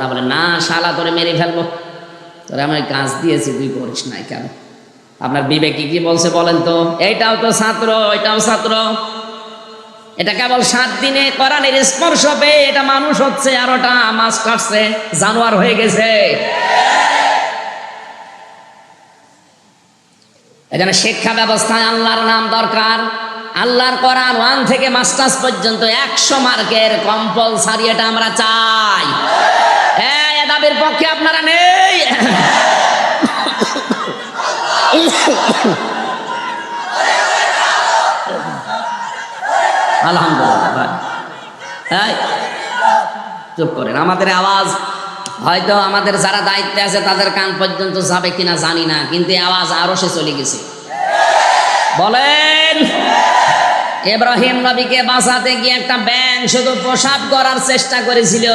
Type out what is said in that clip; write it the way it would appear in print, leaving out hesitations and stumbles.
না, বলে না শালা তোরে মেরে ফেলবো, তোরে আমি কাজ দিয়েছি তুই করিস নাই কেন? আপনার বিবেকে কি বলছে বলেন তো? এইটাও তো ছাত্র, এটাও ছাত্র। এটা কেবল 7 দিনে কোরআনের স্পর্শ পেয়ে এটা মানুষ হচ্ছে, আর ওটা মাছ কাটছে, জানোয়ার হয়ে গেছে। এখানে শিক্ষা ব্যবস্থায় আল্লাহর নাম দরকার। আল্লাহর কোরআন 1 থেকে মাস্টার্স পর্যন্ত 100 মার্কের কম্পালসারি, এটা আমরা চাই। এই দাবির পক্ষে আপনারা নেই? আলহামদুলিল্লাহ। চুপ করেন, আমাদের আওয়াজ হয়তো আমাদের যারা দায়িত্বে আছে তাদের কান পর্যন্ত যাবে কিনা জানি না, কিন্তু আওয়াজ আরো সে চলে গেছে। বলেন, ইব্রাহিম নবীকে বাঁচাতে গিয়ে একটা ব্যাঙ শুধু প্রসাব করার চেষ্টা করেছিল,